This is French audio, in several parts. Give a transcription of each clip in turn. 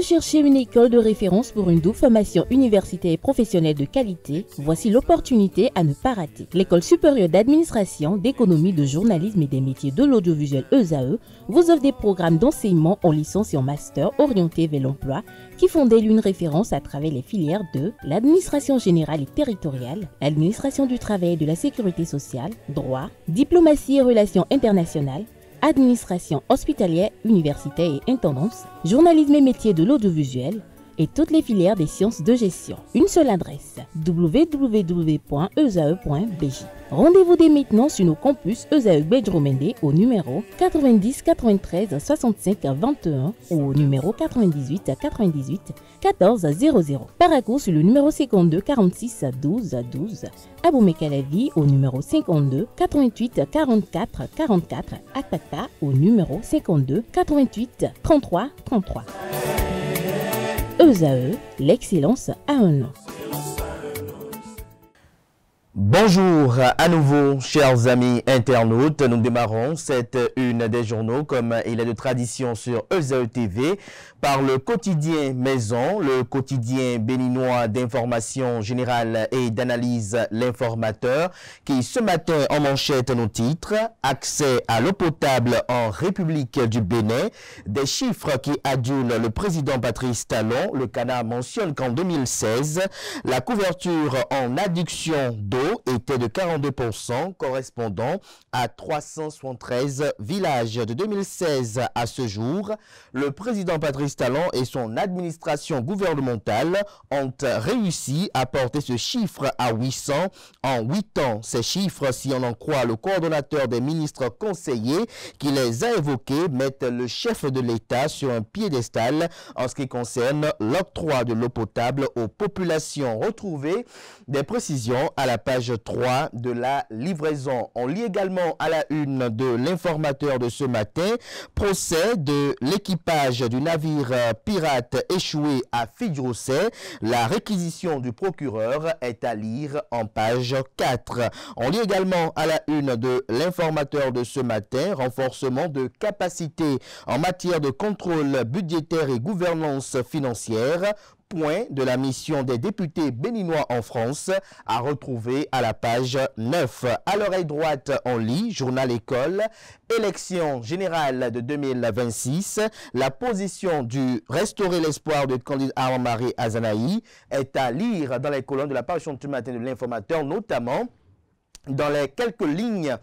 cherchez une école de référence pour une double formation universitaire et professionnelle de qualité? Voici l'opportunité à ne pas rater. L'École supérieure d'administration, d'économie, de journalisme et des métiers de l'audiovisuel ESAE vous offre des programmes d'enseignement en licence et en master orientés vers l'emploi qui font d'elle une référence à travers les filières de l'administration générale et territoriale, l'administration du travail et de la sécurité sociale, droit, diplomatie et relations internationales, administration hospitalière, universitaire et intendance, journalisme et métiers de l'audiovisuel et toutes les filières des sciences de gestion. Une seule adresse, www.esae.bj. Rendez-vous dès maintenant sur nos campus ESAE Bedjromende au numéro 90 93 65 21 ou au numéro 98 98 14 00. Paracourt sur le numéro 52 46 12 12. Aboumé-Calavi au numéro 52 88 44 44. Akpata au numéro 52 88 33 33. ESAE, l'excellence a un nom. Bonjour à nouveau, chers amis internautes. Nous démarrons cette une des journaux, comme il est de tradition sur ESAE TV, par le quotidien Maison, le quotidien béninois d'information générale et d'analyse L'Informateur, qui ce matin en manchette nos titres: accès à l'eau potable en République du Bénin, des chiffres qui adulent le président Patrice Talon. Le Canard mentionne qu'en 2016, la couverture en adduction d'eau était de 42%, correspondant à 373 villages. De 2016 à ce jour, le président Patrice Talon et son administration gouvernementale ont réussi à porter ce chiffre à 800 en 8 ans. Ces chiffres, si on en croit le coordonnateur des ministres conseillers qui les a évoqués, mettent le chef de l'État sur un piédestal en ce qui concerne l'octroi de l'eau potable aux populations. Retrouvez des précisions à la page 3 de la livraison. On lit également à la une de l'Informateur de ce matin: procès de l'équipage du navire pirate échoué à Fidjousset. La réquisition du procureur est à lire en page 4. On lit également à la une de l'Informateur de ce matin: renforcement de capacité en matière de contrôle budgétaire et gouvernance financière. Point de la mission des députés béninois en France, à retrouver à la page 9. À l'oreille droite, on lit Journal École, élection générale de 2026. La position du Restaurer l'espoir de candidat Armand-Marie Azanaï est à lire dans les colonnes de la page du matin de l'Informateur, notamment dans les quelques lignes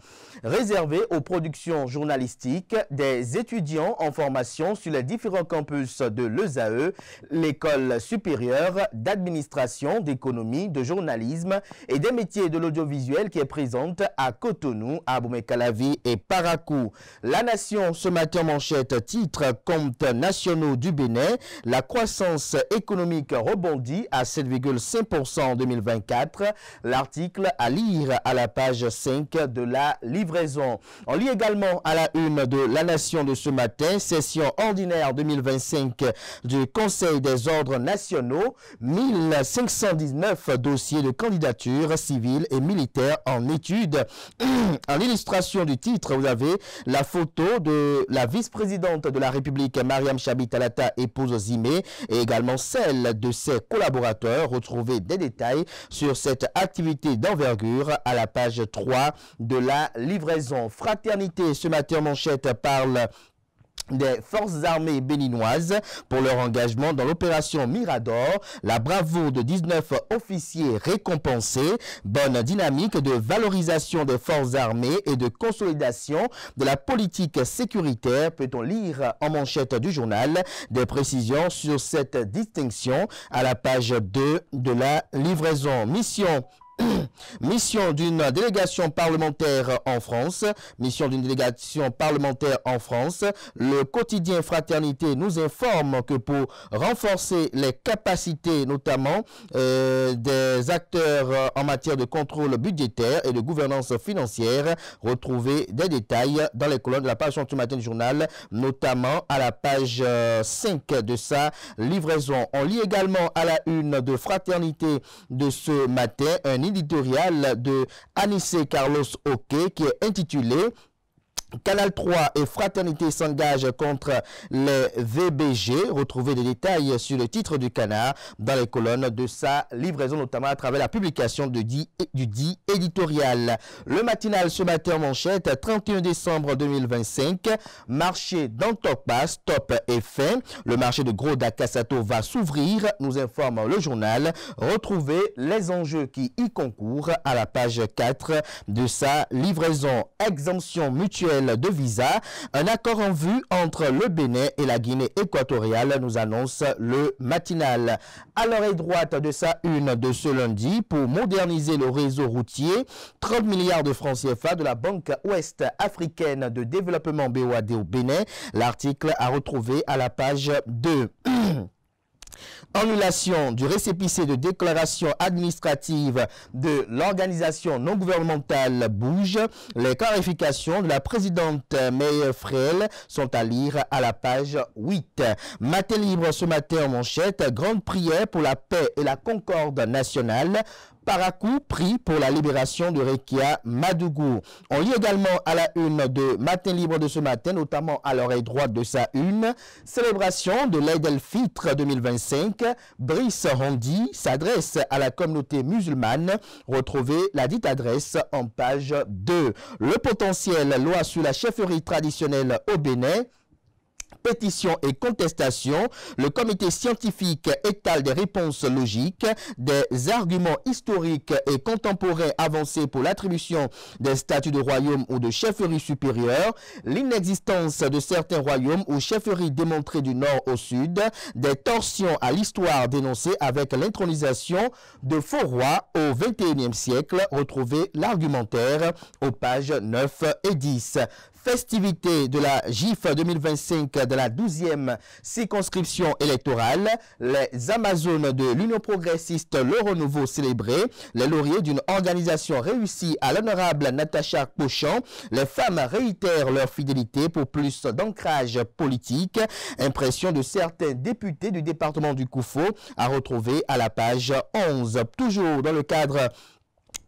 réservées aux productions journalistiques des étudiants en formation sur les différents campus de l'ESAE, l'école supérieure d'administration, d'économie, de journalisme et des métiers de l'audiovisuel qui est présente à Cotonou, à Aboumé-Calavi et Paracourt. La Nation ce matin manchette titre: comptes nationaux du Bénin, la croissance économique rebondit à 7,5% en 2024. L'article à lire à la page 5 de la livraison. On lit également à la une de La Nation de ce matin: session ordinaire 2025 du Conseil des ordres nationaux, 1519 dossiers de candidature civile et militaire en étude. En illustration du titre, vous avez la photo de la vice-présidente de la République, Mariam Chabi Talata, épouse Zimé, et également celle de ses collaborateurs. Retrouvez des détails sur cette activité d'envergure à la page 3 de la livraison. Fraternité ce matin manchette parle des forces armées béninoises pour leur engagement dans l'opération Mirador, la bravoure de 19 officiers récompensés, bonne dynamique de valorisation des forces armées et de consolidation de la politique sécuritaire. Peut-on lire en manchette du journal des précisions sur cette distinction à la page 2 de la livraison. Mission d'une délégation parlementaire en France. Mission d'une délégation parlementaire en France. Le quotidien Fraternité nous informe que pour renforcer les capacités, notamment des acteurs en matière de contrôle budgétaire et de gouvernance financière, retrouvez des détails dans les colonnes de la page du matin du journal, notamment à la page 5 de sa livraison. On lit également à la une de Fraternité de ce matin un éditorial de Anissé Carlos Oke qui est intitulé Canal 3 et Fraternité s'engagent contre les VBG. Retrouvez des détails sur le titre du Canard dans les colonnes de sa livraison, notamment à travers la publication du dit éditorial. Le matinal ce matin en manchette, 31 décembre 2025, marché d'Antokpa, stop et fin. Le marché de Gros d'Akasato va s'ouvrir, nous informe le journal. Retrouvez les enjeux qui y concourent à la page 4 de sa livraison. Exemption mutuelle de visa, un accord en vue entre le Bénin et la Guinée équatoriale, nous annonce le matinal. À l'oreille droite de sa une de ce lundi, pour moderniser le réseau routier, 30 milliards de francs CFA de la Banque Ouest Africaine de Développement BOAD au Bénin. L'article à retrouver à la page 2. Annulation du récépissé de déclaration administrative de l'organisation non gouvernementale Bouge. Les clarifications de la présidente Meyer Frel sont à lire à la page 8. Matin libre ce matin en manchette, grande prière pour la paix et la concorde nationale. Parakou pris pour la libération de Rekia Madougou. On lit également à la une de Matin libre de ce matin, notamment à l'oreille droite de sa une, célébration de l'Aïd el-Fitr 2025. Brice Hondi s'adresse à la communauté musulmane. Retrouvez la dite adresse en page 2. Le potentiel, loi sur la chefferie traditionnelle au Bénin. Pétition et contestation, le comité scientifique étale des réponses logiques, des arguments historiques et contemporains avancés pour l'attribution des statuts de royaume ou de chefferie supérieure, l'inexistence de certains royaumes ou chefferies démontrées du nord au sud, des torsions à l'histoire dénoncées avec l'intronisation de faux rois au XXIe siècle. Retrouvez l'argumentaire aux pages 9 et 10. Festivité de la GIF 2025 de la 12e circonscription électorale, les Amazones de l'Union progressiste Le Renouveau célébré, les lauriers d'une organisation réussie à l'honorable Natacha Pochan, les femmes réitèrent leur fidélité pour plus d'ancrage politique, impression de certains députés du département du Koufo à retrouver à la page 11. Toujours dans le cadre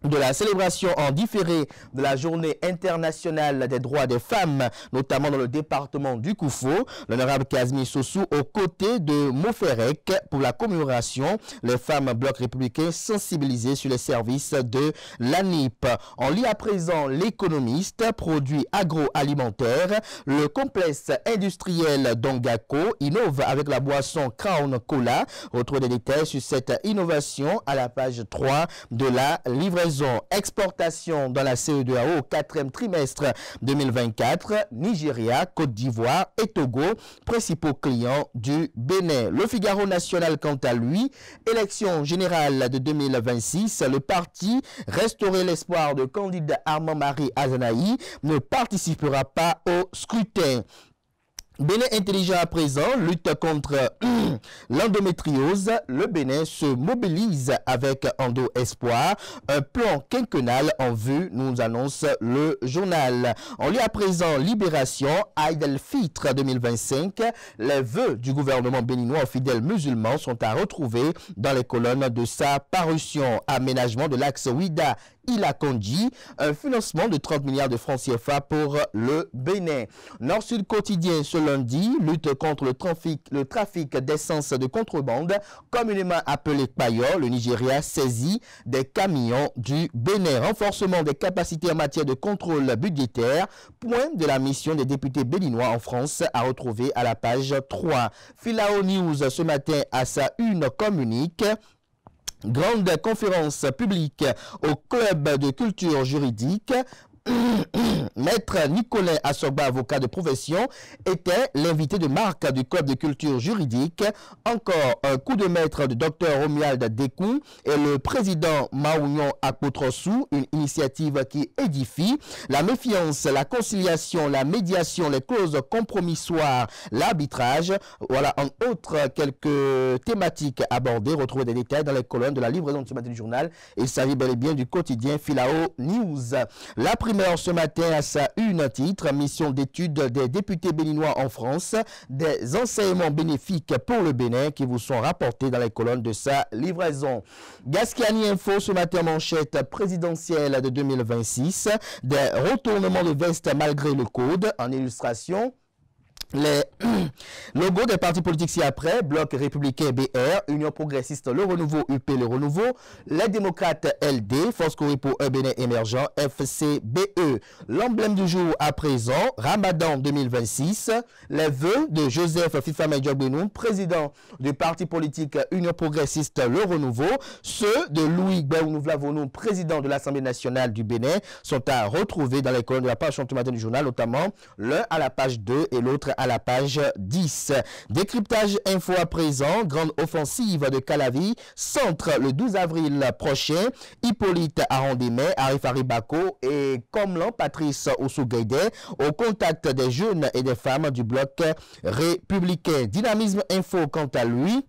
de la célébration en différé de la journée internationale des droits des femmes, notamment dans le département du Koufo, l'honorable Kazmi Sossou aux côtés de Moferek pour la commémoration, les femmes bloc républicain sensibilisées sur les services de l'ANIP. On lit à présent l'économiste, produits agroalimentaires, le complexe industriel d'Ongako innove avec la boisson Crown Cola. Retrouvez des détails sur cette innovation à la page 3 de la livraison. Exportation dans la CE2AO au 4e trimestre 2024, Nigeria, Côte d'Ivoire et Togo, principaux clients du Bénin. Le Figaro national, quant à lui, élection générale de 2026, le parti Restaurer l'espoir de candidat Armand-Marie Azanaï ne participera pas au scrutin. Bénin intelligent à présent, lutte contre l'endométriose. Le Bénin se mobilise avec Endo Espoir. Un plan quinquennal en vue, nous annonce le journal. On lit à présent Libération, Aïd el-Fitr 2025. Les vœux du gouvernement béninois aux fidèles musulmans sont à retrouver dans les colonnes de sa parution. Aménagement de l'axe Ouida Ilakondi, un financement de 30 milliards de francs CFA pour le Bénin. Nord-Sud quotidien ce lundi, lutte contre le trafic d'essence de contrebande, communément appelé Payor. Le Nigeria saisit des camions du Bénin. Renforcement des capacités en matière de contrôle budgétaire, point de la mission des députés béninois en France à retrouver à la page 3. Filao News ce matin à sa une communique. Grande conférence publique au club de culture juridique. Maître Nicolas Assogba, avocat de profession, était l'invité de marque du club de culture juridique. Encore un coup de maître de Dr Romuald Dekou et le président Maounion Akpotrossou, une initiative qui édifie. La méfiance, la conciliation, la médiation, les clauses compromissoires, l'arbitrage. Voilà, en autres quelques thématiques abordées. Retrouvez des détails dans les colonnes de la livraison de ce matin du journal. Il s'agit bel et bien du quotidien Filao News. La première sommaire ce matin à sa une titre, mission d'étude des députés béninois en France, des enseignements bénéfiques pour le Bénin qui vous sont rapportés dans les colonnes de sa livraison. Gascani Info ce matin manchette présidentielle de 2026, des retournements de veste malgré le code en illustration. Les logos des partis politiques ci-après, Bloc républicain BR, Union progressiste Le Renouveau UP Le Renouveau, les démocrates LD, Force Corée pour un Bénin émergent FCBE. L'emblème du jour à présent, Ramadan 2026, les vœux de Joseph Fifame Diogbenou, président du parti politique Union progressiste Le Renouveau, ceux de Louis Gbéounou-Vlavonou, président de l'Assemblée nationale du Bénin, sont à retrouver dans les colonnes de la page matin du journal, notamment l'un à la page 2 et l'autre à la page 10. Décryptage info à présent, grande offensive de Calavi, centre le 12 avril prochain, Hippolyte Arondemé, Arif Aribako et Comlan Patrice Ossougueide au contact des jeunes et des femmes du bloc républicain. Dynamisme info quant à lui.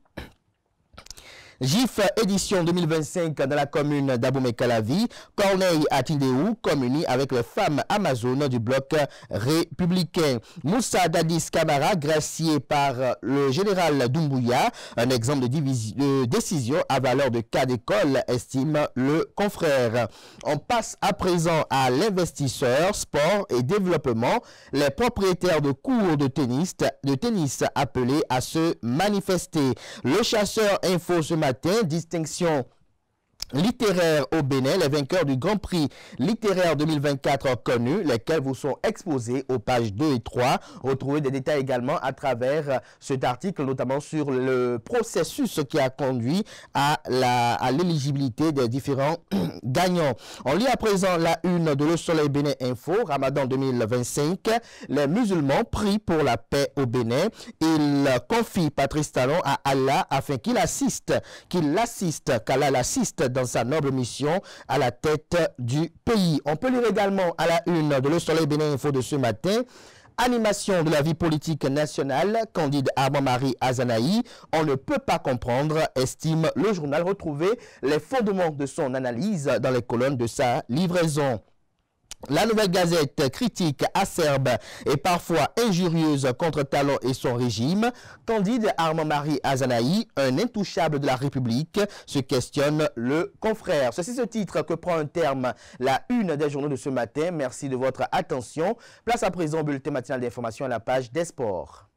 GIF édition 2025 dans la commune d'Abomey-Calavi, Corneille Atindéou communie avec les femmes amazones du bloc républicain. Moussa Dadis Camara, gracié par le général Doumbouya, un exemple de décision à valeur de cas d'école, estime le confrère. On passe à présent à l'investisseur, sport et développement. Les propriétaires de cours de tennis appelés à se manifester. Le chasseur info ce matin, distinction littéraire au Bénin, les vainqueurs du Grand Prix littéraire 2024 connus, lesquels vous sont exposés aux pages 2 et 3. Retrouvez des détails également à travers cet article, notamment sur le processus qui a conduit à l'éligibilité des différents gagnants. On lit à présent la une de Le Soleil Bénin Info, Ramadan 2025. Les musulmans prient pour la paix au Bénin. Il confie Patrice Talon à Allah afin qu'il l'assiste, qu'Allah l'assiste dans sa noble mission à la tête du pays. On peut lire également à la une de Le Soleil Bénin Info de ce matin. Animation de la vie politique nationale, Candide Armand-Marie Azanaï, on ne peut pas comprendre, estime le journal. Retrouver les fondements de son analyse dans les colonnes de sa livraison. La Nouvelle Gazette critique acerbe et parfois injurieuse contre Talon et son régime. Candide Armand-Marie Azanaï, un intouchable de la République, se questionne le confrère. Ceci ce titre que prend un terme la une des journaux de ce matin. Merci de votre attention. Place à présent au bulletin matinal d'information à la page des sports.